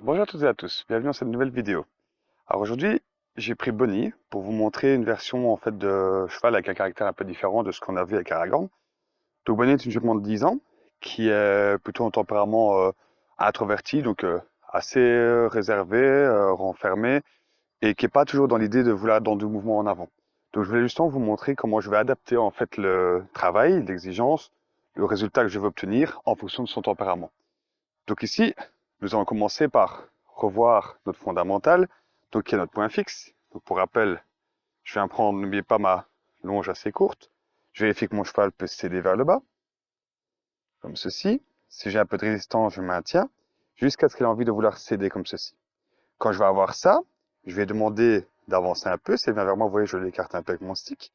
Bonjour à toutes et à tous, bienvenue dans cette nouvelle vidéo. Alors aujourd'hui, j'ai pris Bonnie pour vous montrer une version en fait de cheval avec un caractère un peu différent de ce qu'on a vu avec Aragorn. Donc Bonnie est une jument de 10 ans qui est plutôt en tempérament introverti, donc assez réservé, renfermé et qui est pas toujours dans l'idée de vouloir dans du mouvement en avant. Donc je voulais justement vous montrer comment je vais adapter en fait le travail, l'exigence, le résultat que je veux obtenir en fonction de son tempérament. Donc ici, nous allons commencer par revoir notre fondamental, donc qui est notre point fixe. Donc pour rappel, je viens prendre, n'oubliez pas ma longe assez courte. Je vérifie que mon cheval peut céder vers le bas, comme ceci. Si j'ai un peu de résistance, je maintiens, jusqu'à ce qu'il ait envie de vouloir céder comme ceci. Quand je vais avoir ça, je vais demander d'avancer un peu. S'il vient vers moi, vous voyez, je l'écarte un peu avec mon stick.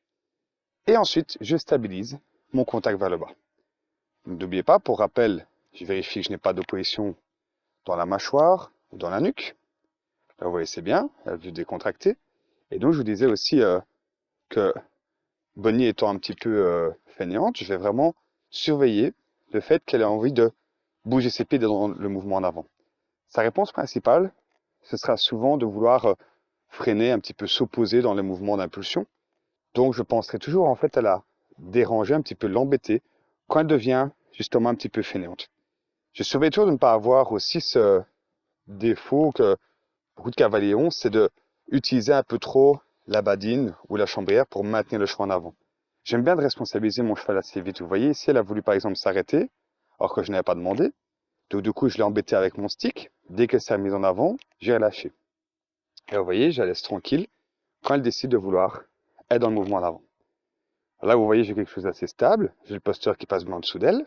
Et ensuite, je stabilise mon contact vers le bas. N'oubliez pas, pour rappel, je vérifie que je n'ai pas d'opposition dans la mâchoire ou dans la nuque. Là, vous voyez, c'est bien, la vue décontractée. Et donc, je vous disais aussi que Bonnie étant un petit peu fainéante, je vais vraiment surveiller le fait qu'elle ait envie de bouger ses pieds dans le mouvement en avant. Sa réponse principale, ce sera souvent de vouloir freiner, un petit peu s'opposer dans les mouvements d'impulsion. Donc, je penserai toujours en fait à la déranger, un petit peu l'embêter, quand elle devient justement un petit peu fainéante. Je surveille toujours de ne pas avoir aussi ce défaut que beaucoup de cavaliers ont, c'est de utiliser un peu trop la badine ou la chambrière pour maintenir le cheval en avant. J'aime bien de responsabiliser mon cheval assez vite. Vous voyez, ici, elle a voulu par exemple s'arrêter, alors que je n'avais pas demandé. Donc du coup, je l'ai embêtée avec mon stick. Dès qu'elle s'est mise en avant, j'ai relâché. Et vous voyez, je la laisse tranquille quand elle décide de vouloir être dans le mouvement en avant. Là, vous voyez, j'ai quelque chose d'assez stable. J'ai le posteur qui passe bien en dessous d'elle.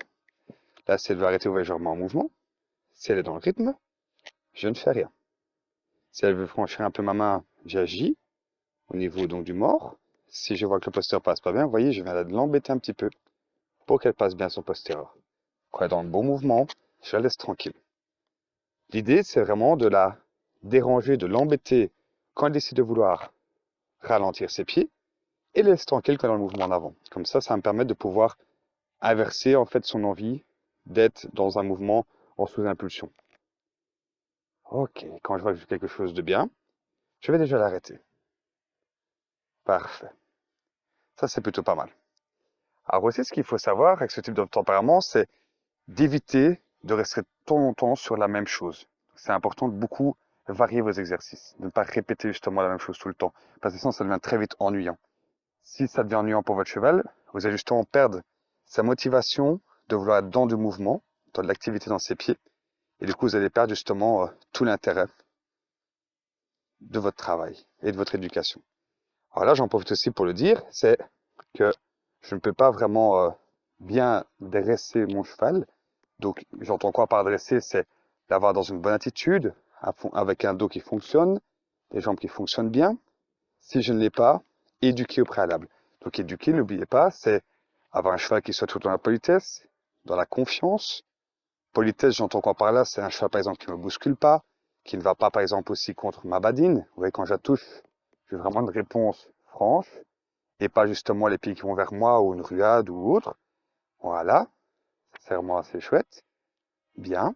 Là, si elle veut arrêter, vous voyez, je remets en mouvement. Si elle est dans le rythme, je ne fais rien. Si elle veut franchir un peu ma main, j'agis. Au niveau donc du mort, si je vois que le posterieur passe pas bien, vous voyez, je viens de l'embêter un petit peu pour qu'elle passe bien son postérieur. Quand elle est dans le bon mouvement, je la laisse tranquille. L'idée, c'est vraiment de la déranger, de l'embêter quand elle décide de vouloir ralentir ses pieds et la laisse tranquille quand elle est dans le mouvement en avant. Comme ça va me permettre de pouvoir inverser en fait son envie d'être dans un mouvement en sous-impulsion. Ok, quand je vois que j'ai quelque chose de bien, je vais déjà l'arrêter. Parfait. Ça, c'est plutôt pas mal. Alors aussi, ce qu'il faut savoir avec ce type de tempérament, c'est d'éviter de rester trop longtemps sur la même chose. C'est important de beaucoup varier vos exercices, de ne pas répéter justement la même chose tout le temps, parce que sinon ça devient très vite ennuyant. Si ça devient ennuyant pour votre cheval, vous allez justement perdre sa motivation de vouloir être dans du mouvement, dans de l'activité dans ses pieds, et du coup vous allez perdre justement tout l'intérêt de votre travail et de votre éducation. Alors là, j'en profite aussi pour le dire, c'est que je ne peux pas vraiment bien dresser mon cheval. Donc, j'entends quoi par dresser? C'est l'avoir dans une bonne attitude, avec un dos qui fonctionne, des jambes qui fonctionnent bien. Si je ne l'ai pas, éduquer au préalable. Donc, éduquer, n'oubliez pas, c'est avoir un cheval qui soit tout dans la politesse, dans la confiance. Politesse, j'entends quoi par là? C'est un cheval, par exemple, qui ne me bouscule pas, qui ne va pas, par exemple, aussi contre ma badine. Vous voyez, quand je la touche, j'ai vraiment une réponse franche et pas justement les pieds qui vont vers moi ou une ruade ou autre. Voilà, c'est vraiment assez chouette. Bien.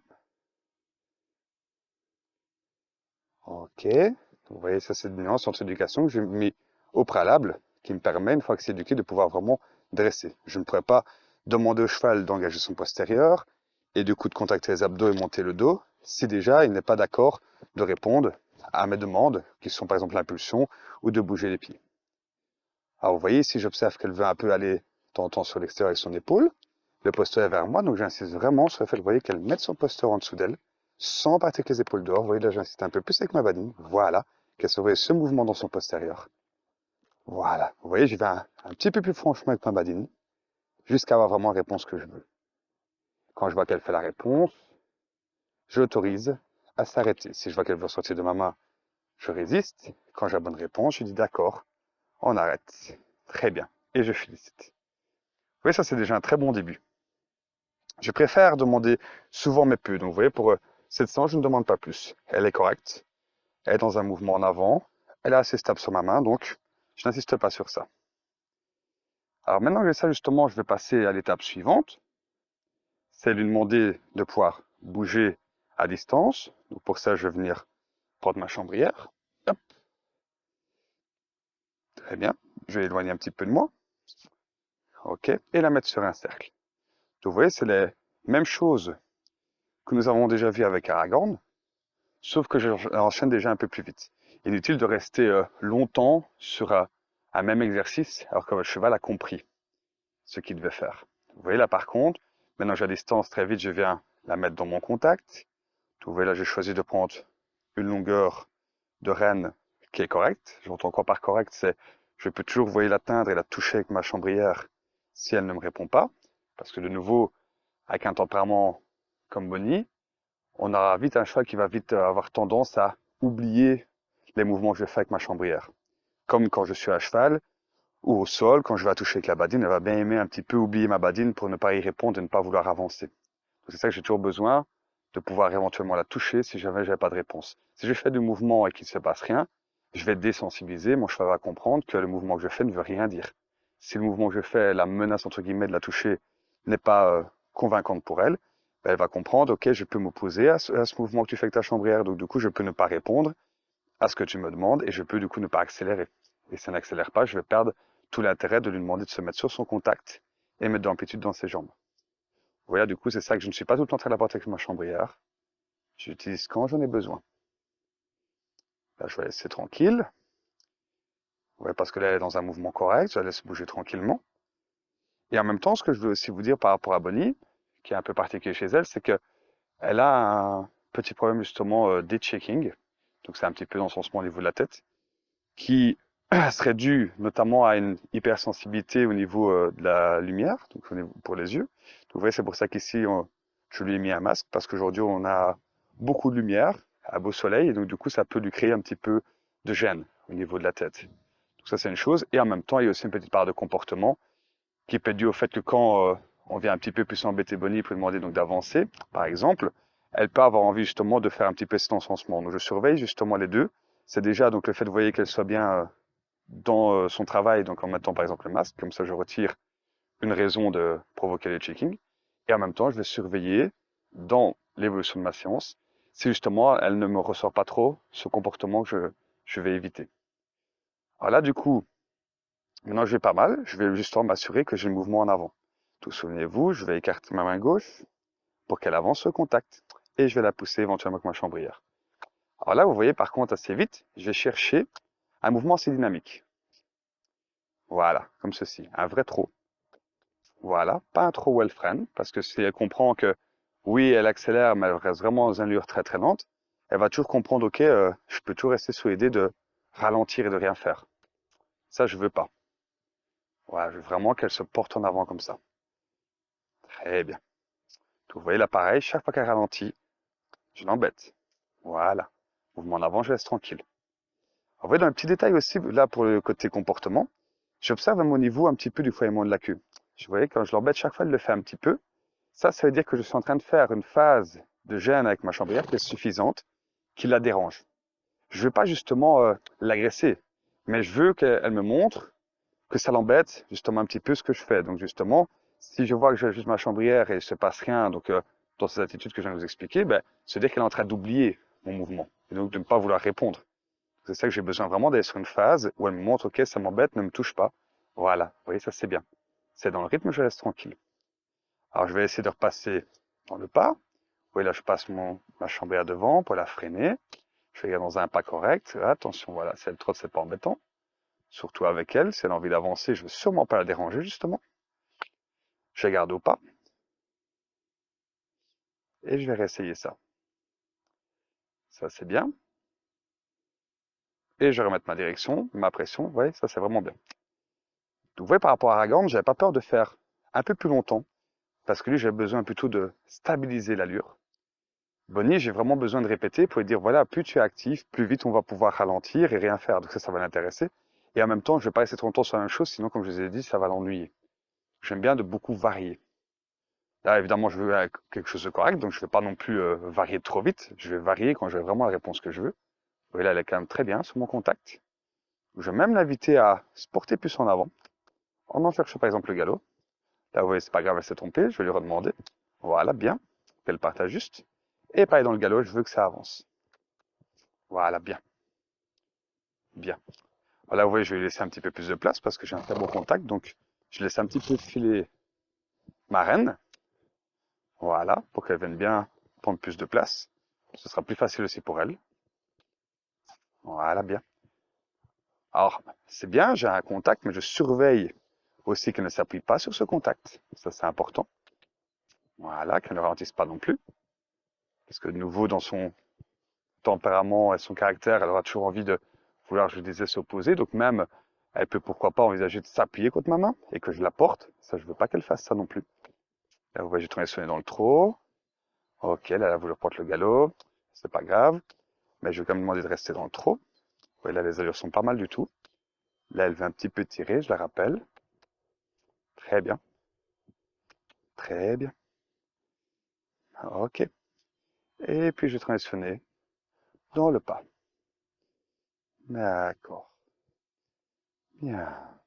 Ok. Vous voyez, ça c'est une nuance entre éducation que j'ai mis au préalable qui me permet, une fois que c'est éduqué, de pouvoir vraiment dresser. Je ne pourrais pas demander au cheval d'engager son postérieur et du coup de contracter les abdos et monter le dos si déjà il n'est pas d'accord de répondre à mes demandes qui sont par exemple l'impulsion ou de bouger les pieds. Alors vous voyez, ici j'observe qu'elle veut un peu aller de temps en temps sur l'extérieur avec son épaule. Le posteur est vers moi, donc j'insiste vraiment sur le fait, vous voyez, qu'elle mette son posteur en dessous d'elle, sans partir avec les épaules dehors. Vous voyez, là, j'insiste un peu plus avec ma badine. Voilà. Qu'elle surveille ce mouvement dans son postérieur. Voilà. Vous voyez, j'y vais un petit peu plus franchement avec ma badine, jusqu'à avoir vraiment la réponse que je veux. Quand je vois qu'elle fait la réponse, je l'autorise à s'arrêter. Si je vois qu'elle veut sortir de ma main, je résiste. Quand j'ai la bonne réponse, je dis d'accord, on arrête. Très bien. Et je félicite. Vous voyez, ça c'est déjà un très bon début. Je préfère demander souvent mais peu. Donc vous voyez, pour 700, je ne demande pas plus. Elle est correcte. Elle est dans un mouvement en avant. Elle est assez stable sur ma main, donc je n'insiste pas sur ça. Alors maintenant que j'ai ça, justement, je vais passer à l'étape suivante. C'est lui demander de pouvoir bouger à distance. Donc pour ça, je vais venir prendre ma chambrière. Hop, très bien. Je vais éloigner un petit peu de moi. OK. Et la mettre sur un cercle. Donc vous voyez, c'est les mêmes choses que nous avons déjà vues avec Aragorn, sauf que j'enchaîne déjà un peu plus vite. Inutile de rester longtemps sur un même exercice, alors que votre cheval a compris ce qu'il devait faire. Vous voyez là par contre, maintenant j'ai la distance très vite, je viens la mettre dans mon contact. Vous voyez là, j'ai choisi de prendre une longueur de renne qui est correcte. J'entends quoi par correct, c'est je peux toujours, vous voyez, l'atteindre et la toucher avec ma chambrière si elle ne me répond pas. Parce que de nouveau, avec un tempérament comme Bonnie, on aura vite un cheval qui va vite avoir tendance à oublier les mouvements que je fais avec ma chambrière. Comme quand je suis à cheval ou au sol, quand je vais toucher avec la badine, elle va bien aimer un petit peu oublier ma badine pour ne pas y répondre et ne pas vouloir avancer. C'est ça que j'ai toujours besoin de pouvoir éventuellement la toucher si jamais j'avais pas de réponse. Si je fais du mouvement et qu'il ne se passe rien, je vais désensibiliser, mon cheval va comprendre que le mouvement que je fais ne veut rien dire. Si le mouvement que je fais, la menace entre guillemets de la toucher, n'est pas convaincante pour elle, ben, elle va comprendre, ok, je peux m'opposer à ce mouvement que tu fais avec ta chambrière, donc du coup je peux ne pas répondre à ce que tu me demandes et je peux du coup ne pas accélérer. Et si elle n'accélère pas, je vais perdre tout l'intérêt de lui demander de se mettre sur son contact et mettre de l'amplitude dans ses jambes. Voilà, du coup, c'est ça que je ne suis pas tout le temps en train de la porter avec ma chambrière. J'utilise quand j'en ai besoin. Là, je vais la laisser tranquille. Ouais, parce que là, elle est dans un mouvement correct. Je la laisse bouger tranquillement. Et en même temps, ce que je veux aussi vous dire par rapport à Bonnie, qui est un peu particulier chez elle, c'est que elle a un petit problème justement d'head-shaking. Donc, c'est un petit peu d'encensement au niveau de la tête, qui serait dû notamment à une hypersensibilité au niveau de la lumière, donc pour les yeux. Donc, vous voyez, c'est pour ça qu'ici, je lui ai mis un masque, parce qu'aujourd'hui, on a beaucoup de lumière, à beau soleil, et donc du coup, ça peut lui créer un petit peu de gêne au niveau de la tête. Donc ça, c'est une chose. Et en même temps, il y a aussi une petite part de comportement qui peut être due au fait que quand on vient un petit peu plus embêter Bonnie pour lui demander donc d'avancer, par exemple, elle peut avoir envie justement de faire un petit peu cet encensement. Donc je surveille justement les deux. C'est déjà donc le fait, vous voyez, qu'elle soit bien dans son travail, donc en mettant par exemple le masque, comme ça je retire une raison de provoquer le checking. Et en même temps, je vais surveiller dans l'évolution de ma séance si justement elle ne me ressort pas trop ce comportement que je vais éviter. Alors là, du coup, maintenant je vais pas mal, je vais justement m'assurer que j'ai le mouvement en avant. Donc souvenez-vous, je vais écarter ma main gauche pour qu'elle avance au contact et je vais la pousser éventuellement avec ma chambrière. Alors là, vous voyez par contre assez vite, je vais chercher un mouvement assez dynamique. Voilà, comme ceci, un vrai trot. Voilà, pas un trop well friend, parce que si elle comprend que oui, elle accélère, mais elle reste vraiment dans une allure très très lente, elle va toujours comprendre, ok, je peux toujours rester sous l'idée de ralentir et de rien faire. Ça, je veux pas. Voilà, je veux vraiment qu'elle se porte en avant comme ça. Très bien. Donc, vous voyez là, pareil, chaque fois qu'elle ralentit, je l'embête. Voilà. Mouvement en avant, je laisse tranquille. Vous voyez, dans un petit détail aussi, là, pour le côté comportement, j'observe à mon niveau un petit peu du foyer de la queue. Vous voyez, quand je l'embête, chaque fois, elle le fait un petit peu. Ça veut dire que je suis en train de faire une phase de gêne avec ma chambrière qui est suffisante, qui la dérange. Je veux pas justement l'agresser, mais je veux qu'elle me montre que ça l'embête justement un petit peu ce que je fais. Donc justement, si je vois que j'ai juste ma chambrière et il se passe rien, donc dans ces attitudes que je viens de vous expliquer, ben, c'est dire qu'elle est en train d'oublier mon mouvement et donc de ne pas vouloir répondre. C'est ça que j'ai besoin vraiment d'aller sur une phase où elle me montre, ok, ça m'embête, ne me touche pas. Voilà, vous voyez, ça c'est bien. C'est dans le rythme, je reste tranquille. Alors je vais essayer de repasser dans le pas. Vous voyez là, je passe ma chambrière devant pour la freiner. Je vais dans un pas correct. Attention, voilà, si elle trotte, c'est pas embêtant. Surtout avec elle, si elle a envie d'avancer, je ne veux sûrement pas la déranger, justement. Je la garde au pas. Et je vais réessayer ça. Ça, c'est bien. Et je vais remettre ma direction, ma pression. Vous voyez, ça, c'est vraiment bien. Donc, vous voyez, par rapport à Aragorn, j'avais pas peur de faire un peu plus longtemps. Parce que lui, j'avais besoin plutôt de stabiliser l'allure. Bonnie, j'ai vraiment besoin de répéter pour lui dire, voilà, plus tu es actif, plus vite on va pouvoir ralentir et rien faire. Donc ça va l'intéresser. Et en même temps, je ne vais pas rester trop longtemps sur la même chose, sinon, comme je vous ai dit, ça va l'ennuyer. J'aime bien de beaucoup varier. Là, évidemment, je veux quelque chose de correct, donc je ne vais pas non plus varier trop vite. Je vais varier quand j'ai vraiment la réponse que je veux. Vous voyez là, elle est quand même très bien sur mon contact. Je vais même l'inviter à se porter plus en avant, en cherchant par exemple le galop. Là, vous voyez, c'est pas grave, elle s'est trompée, je vais lui redemander. Voilà, bien, qu'elle partage juste. Et pareil dans le galop, je veux que ça avance. Voilà, bien, bien. Voilà, vous voyez, je vais lui laisser un petit peu plus de place parce que j'ai un très bon contact. Donc, je laisse un petit peu filer ma reine. Voilà, pour qu'elle vienne bien prendre plus de place. Ce sera plus facile aussi pour elle. Voilà, bien. Alors, c'est bien, j'ai un contact, mais je surveille aussi qu'elle ne s'appuie pas sur ce contact. Ça, c'est important. Voilà, qu'elle ne ralentisse pas non plus. Parce que de nouveau, dans son tempérament et son caractère, elle aura toujours envie de vouloir, je disais, s'opposer. Donc même, elle peut pourquoi pas envisager de s'appuyer contre ma main et que je la porte. Ça, je veux pas qu'elle fasse ça non plus. Là, vous voyez, j'ai transitionné dans le trot. Ok, là, elle a voulu porter le galop. C'est pas grave. Mais je vais quand même demander de rester dans le trot. Vous voyez, là, les allures sont pas mal du tout. Là, elle veut un petit peu tirer, je la rappelle. Très bien. Très bien. Ok. Et puis, je vais transitionner dans le pas. D'accord. Bien.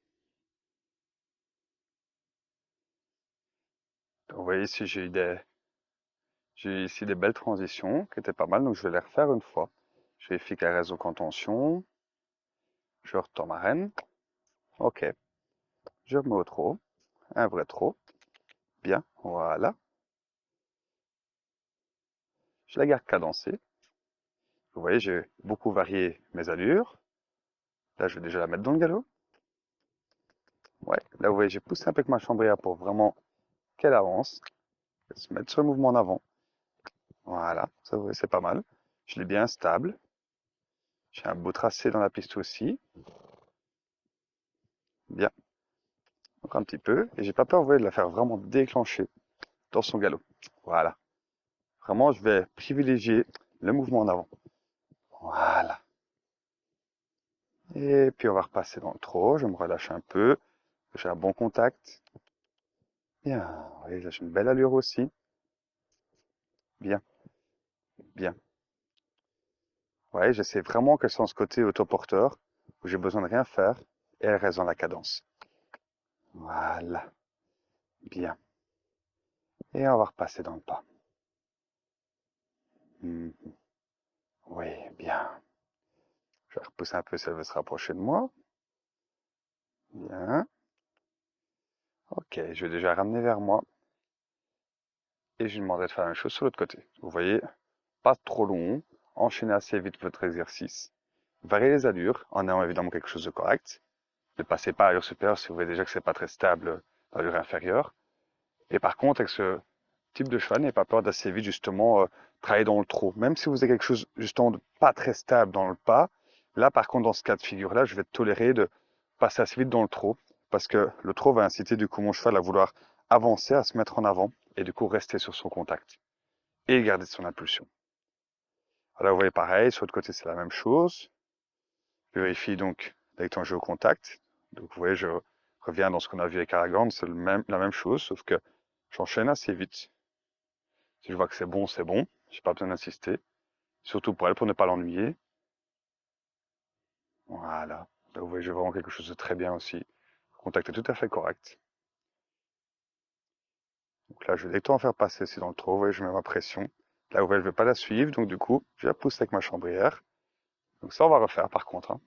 Donc, vous voyez ici, j'ai ici des belles transitions qui étaient pas mal, donc je vais les refaire une fois. Je vérifie qu'elle reste en contention. Je retends ma reine. Ok. Je remets au trot. Un vrai trot. Bien. Voilà. Je la garde cadencée. Vous voyez, j'ai beaucoup varié mes allures. Là, je vais déjà la mettre dans le galop. Ouais. Là, vous voyez, j'ai poussé un peu avec ma chambrière pour vraiment qu'elle avance. Elle se mette sur le mouvement en avant. Voilà. Ça, vous voyez, c'est pas mal. Je l'ai bien stable. J'ai un beau tracé dans la piste aussi. Bien. Encore un petit peu. Et j'ai pas peur, vous voyez, de la faire vraiment déclencher dans son galop. Voilà. Vraiment, je vais privilégier le mouvement en avant. Voilà. Et puis, on va repasser dans le trot. Je me relâche un peu. J'ai un bon contact. Bien. Oui, là, j'ai une belle allure aussi. Bien. Bien. Ouais, j'essaie vraiment qu'elle soit dans ce côté autoporteur où j'ai besoin de rien faire et elle reste dans la cadence. Voilà. Bien. Et on va repasser dans le pas. Mhm. Oui, bien. Je vais repousser un peu si elle veut se rapprocher de moi. Bien. Ok, je vais déjà ramener vers moi. Et je lui demanderai de faire la même chose sur l'autre côté. Vous voyez, pas trop long, enchaînez assez vite votre exercice. Variez les allures en ayant évidemment quelque chose de correct. Ne passez pas à l'allure supérieure si vous voyez déjà que c'est pas très stable à l'allure inférieure. Et par contre, avec ce type de cheval, n'ayez pas peur d'assez vite justement travailler dans le trot. Même si vous avez quelque chose justement de pas très stable dans le pas, là par contre dans ce cas de figure-là, je vais tolérer de passer assez vite dans le trot parce que le trot va inciter du coup mon cheval à vouloir avancer, à se mettre en avant et du coup rester sur son contact et garder son impulsion. Alors vous voyez pareil, sur l'autre côté c'est la même chose. Je vérifie donc dès que je au contact. Donc vous voyez, je reviens dans ce qu'on a vu avec Aragorn, c'est la même chose, sauf que j'enchaîne assez vite. Si je vois que c'est bon, c'est bon. J'ai pas besoin d'insister. Surtout pour elle, pour ne pas l'ennuyer. Voilà. Là, vous voyez, j'ai vraiment quelque chose de très bien aussi. Le contact est tout à fait correct. Donc là, je vais directement faire passer aussi dans le trot. Vous voyez, je mets ma pression. Là, vous voyez, je ne vais pas la suivre. Donc du coup, je la pousse avec ma chambrière. Donc ça, on va refaire par contre. Hein.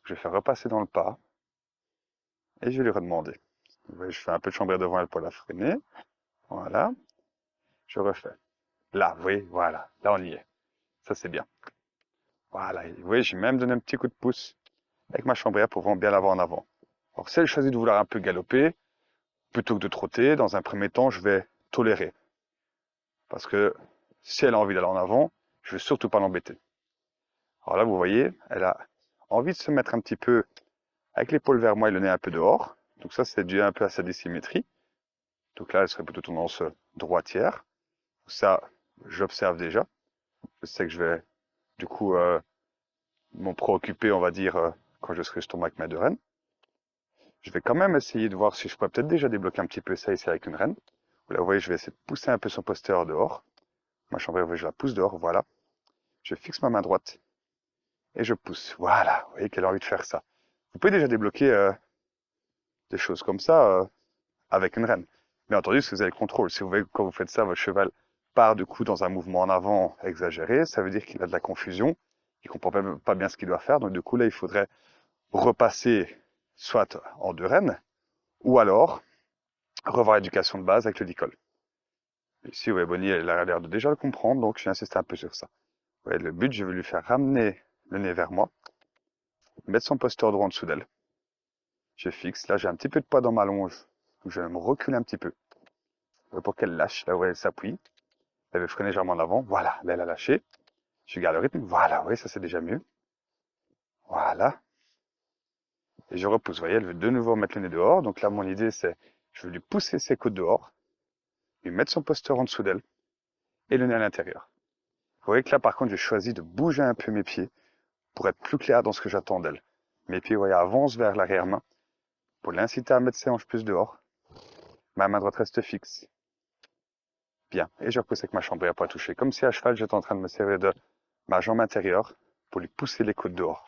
Je vais faire repasser dans le pas. Et je vais lui redemander. Vous voyez, je fais un peu de chambrière devant elle pour la freiner. Voilà. Je refais. Là, vous voyez, voilà. Là, on y est. Ça, c'est bien. Voilà. Et vous voyez, j'ai même donné un petit coup de pouce avec ma chambrière pour vraiment bien l'avoir en avant. Alors, si elle choisit de vouloir un peu galoper, plutôt que de trotter, dans un premier temps, je vais tolérer. Parce que si elle a envie d'aller en avant, je ne vais surtout pas l'embêter. Alors là, vous voyez, elle a envie de se mettre un petit peu avec l'épaule vers moi et le nez un peu dehors. Donc ça, c'est dû un peu à sa dissymétrie. Donc là, elle serait plutôt tendance droitière. Ça, j'observe déjà. Je sais que je vais, du coup, m'en préoccuper, on va dire, quand je serai justement avec mes deux rennes. Je vais quand même essayer de voir si je pourrais peut-être déjà débloquer un petit peu ça ici avec une reine. Là, vous voyez, je vais essayer de pousser un peu son postérieur dehors. Ma chambrière, je la pousse dehors, voilà. Je fixe ma main droite et je pousse. Voilà, vous voyez qu'elle a envie de faire ça. Vous pouvez déjà débloquer des choses comme ça avec une reine. Bien entendu, si vous avez le contrôle, si vous voyez que quand vous faites ça, votre cheval part du coup dans un mouvement en avant exagéré, ça veut dire qu'il a de la confusion, il comprend pas bien ce qu'il doit faire. Donc du coup là, il faudrait repasser soit en deux rênes, ou alors revoir l'éducation de base avec le dicole. Ici, ouais, Bonnie, elle a l'air de déjà le comprendre, donc j'ai insisté un peu sur ça. Ouais, le but, je vais lui faire ramener le nez vers moi, mettre son posteur droit en dessous d'elle. Je fixe, là j'ai un petit peu de poids dans ma longe, donc je vais me reculer un petit peu pour qu'elle lâche, là où elle s'appuie. Elle veut freiner légèrement en avant, voilà, là elle a lâché. Je garde le rythme, voilà, oui, ça c'est déjà mieux. Voilà. Et je repousse, vous voyez, elle veut de nouveau mettre le nez dehors, donc là mon idée c'est, je vais lui pousser ses côtes dehors, lui mettre son posteur en dessous d'elle, et le nez à l'intérieur. Vous voyez que là par contre j'ai choisi de bouger un peu mes pieds, pour être plus clair dans ce que j'attends d'elle. Mes pieds, vous voyez, avancent vers l'arrière-main, pour l'inciter à mettre ses hanches plus dehors. Ma main droite reste fixe. Bien. Et je repousse avec ma chambrière pour la toucher. Comme si à cheval, j'étais en train de me servir de ma jambe intérieure pour lui pousser les côtes dehors.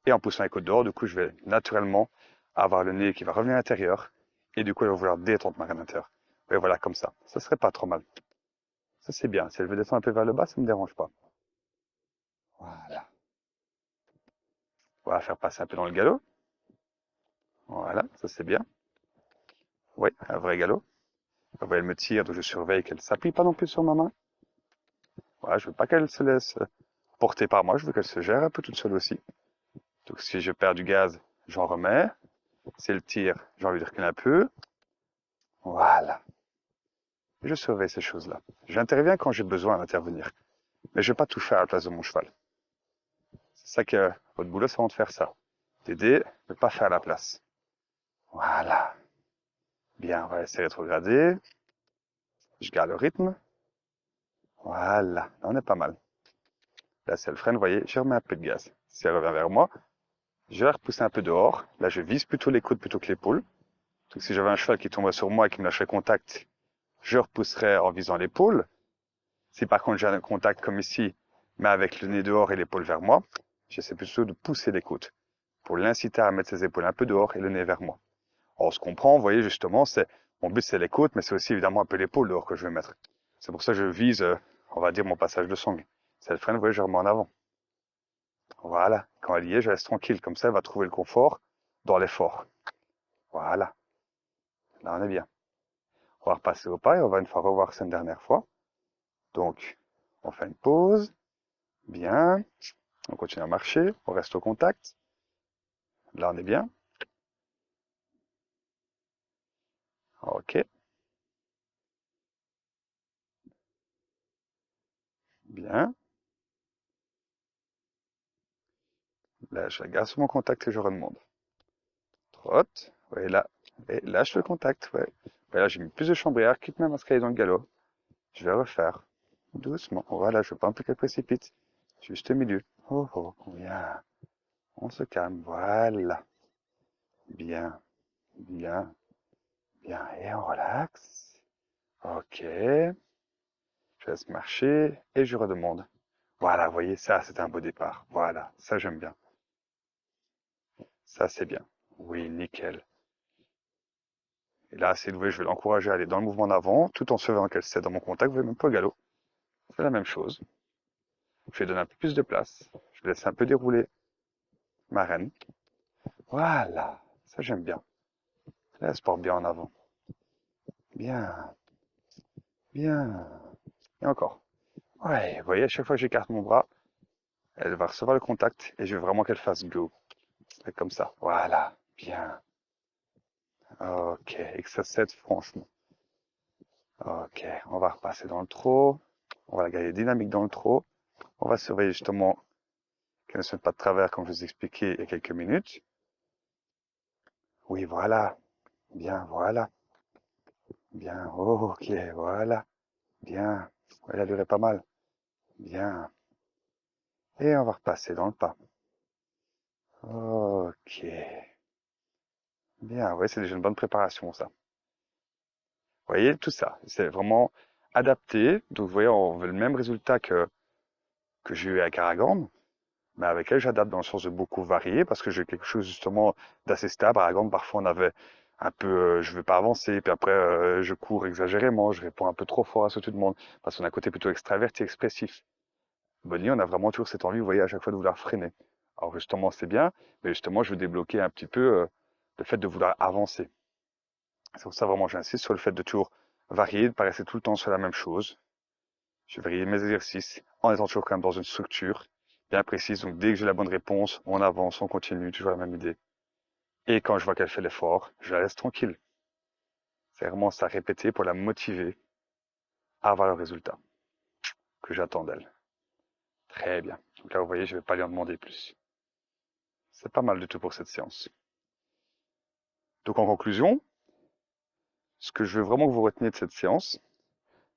Et en poussant les côtes dehors, du coup, je vais naturellement avoir le nez qui va revenir à l'intérieur. Et du coup, elle va vouloir détendre ma reine intérieure. Et voilà, comme ça. Ça serait pas trop mal. Ça, c'est bien. Si elle veut descendre un peu vers le bas, ça me dérange pas. Voilà. On va faire passer un peu dans le galop. Voilà, ça c'est bien. Oui, un vrai galop. Vous voyez, elle me tire, donc je surveille qu'elle s'appuie pas non plus sur ma main. Voilà, je veux pas qu'elle se laisse porter par moi, je veux qu'elle se gère un peu toute seule aussi. Donc si je perds du gaz, j'en remets. Si elle tire, j'ai envie de reculer un peu. Voilà. Je surveille ces choses-là. J'interviens quand j'ai besoin d'intervenir. Mais je vais pas tout faire à la place de mon cheval. C'est ça que votre boulot, c'est vraiment de faire ça. T'aider, mais pas faire à la place. Voilà. Bien, on va laisser rétrograder. Je garde le rythme. Voilà. Là, on est pas mal. Là, si elle freine, vous voyez, je remets un peu de gaz. Si elle revient vers moi, je vais la repousser un peu dehors. Là, je vise plutôt les coudes plutôt que l'épaule. Donc, si j'avais un cheval qui tomberait sur moi et qui me lâcherait contact, je repousserais en visant l'épaule. Si par contre j'ai un contact comme ici, mais avec le nez dehors et l'épaule vers moi, j'essaie plutôt de pousser les côtes pour l'inciter à mettre ses épaules un peu dehors et le nez vers moi. On se comprend, vous voyez, justement, mon but c'est les côtes, mais c'est aussi évidemment un peu l'épaule dehors que je vais mettre. C'est pour ça que je vise, on va dire, mon passage de sangle. Si elle freine, vous voyez, je remets en avant. Voilà. Quand elle y est, je laisse tranquille. Comme ça, elle va trouver le confort dans l'effort. Voilà. Là, on est bien. On va repasser au pas et on va une fois revoir ça une dernière fois. Donc, on fait une pause. Bien. On continue à marcher. On reste au contact. Là, on est bien. Ok. Bien. Là, je garde sur mon contact et je remonte. Trotte. Ouais, là. Et lâche le contact. Ouais. Ouais, là, j'ai mis plus de chambrière. Quitte ma mascaille dans le galop. Je vais refaire. Doucement. Voilà, je veux pas un peu qu'elle précipite. Juste au milieu. Oh, oh, bien. On se calme. Voilà. Bien. Bien. Bien. Et on relaxe. Ok. Je laisse marcher et je redemande. Voilà, vous voyez, ça, c'est un beau départ. Voilà, ça, j'aime bien. Ça, c'est bien. Oui, nickel. Et là, c'est loué, je vais l'encourager à aller dans le mouvement en avant, tout en surveillant qu'elle cède dans mon contact. Vous voyez, même pas au galop. Je fais la même chose. Je vais donner un peu plus de place. Je vais laisser un peu dérouler ma reine. Voilà, ça, j'aime bien. Là, elle se porte bien en avant. Bien, bien. Et encore. Ouais, vous voyez, à chaque fois que j'écarte mon bras, elle va recevoir le contact et je veux vraiment qu'elle fasse go. Comme ça. Voilà, bien. Ok, et que ça cède franchement. Ok, on va repasser dans le trot. On va la garder dynamique dans le trot. On va surveiller justement qu'elle ne se mette pas de travers comme je vous ai expliqué il y a quelques minutes. Oui, voilà. Bien, voilà. Bien, ok, voilà. Bien. Elle a duré pas mal. Bien. Et on va repasser dans le pas. Ok. Bien, ouais, c'est déjà une bonne préparation, ça. Vous voyez, tout ça, c'est vraiment adapté. Donc, vous voyez, on veut le même résultat que j'ai eu avec Aragorn, mais avec elle, j'adapte dans le sens de beaucoup varier parce que j'ai quelque chose justement d'assez stable. Aragorn, parfois, on avait un peu, je veux pas avancer, puis après, je cours exagérément, je réponds un peu trop fort à ce que tout le monde, parce qu'on a un côté plutôt extraverti, expressif. Bonnie, on a vraiment toujours cette envie, vous voyez, à chaque fois de vouloir freiner. Alors justement, c'est bien, mais justement, je veux débloquer un petit peu le fait de vouloir avancer. C'est pour ça vraiment j'insiste sur le fait de toujours varier, de ne pas rester tout le temps sur la même chose. Je vais varier mes exercices en étant toujours quand même dans une structure bien précise. Donc dès que j'ai la bonne réponse, on avance, on continue, toujours la même idée. Et quand je vois qu'elle fait l'effort, je la laisse tranquille. C'est vraiment ça répéter pour la motiver à avoir le résultat que j'attends d'elle. Très bien. Donc là, vous voyez, je ne vais pas lui en demander plus. C'est pas mal du tout pour cette séance. Donc en conclusion, ce que je veux vraiment que vous reteniez de cette séance,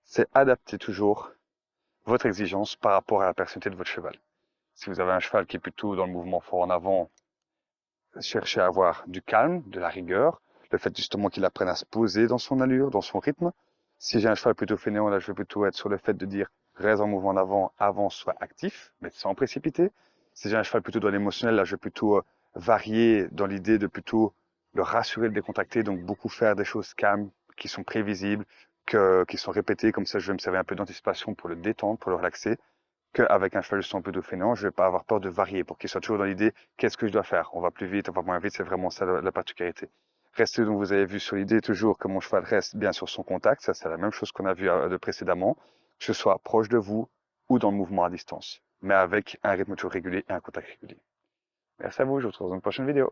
c'est adapter toujours votre exigence par rapport à la personnalité de votre cheval. Si vous avez un cheval qui est plutôt dans le mouvement fort en avant, cherchez à avoir du calme, de la rigueur, le fait justement qu'il apprenne à se poser dans son allure, dans son rythme. Si j'ai un cheval plutôt fainéant, là je vais plutôt être sur le fait de dire reste en mouvement en avant, avance, soit actif, mais sans précipiter. Si j'ai un cheval plutôt dans l'émotionnel, là je vais plutôt varier dans l'idée de plutôt le rassurer, le décontracter, donc beaucoup faire des choses calmes, qui sont prévisibles, qui sont répétées, comme ça je vais me servir un peu d'anticipation pour le détendre, pour le relaxer qu'avec un cheval justement plutôt fainéant, je vais pas avoir peur de varier pour qu'il soit toujours dans l'idée qu'est-ce que je dois faire. On va plus vite, on va moins vite, c'est vraiment ça la particularité. Restez donc vous avez vu sur l'idée toujours que mon cheval reste bien sur son contact, ça c'est la même chose qu'on a vu de précédemment, que ce soit proche de vous ou dans le mouvement à distance, mais avec un rythme toujours régulier et un contact régulier. Merci à vous, je vous retrouve dans une prochaine vidéo.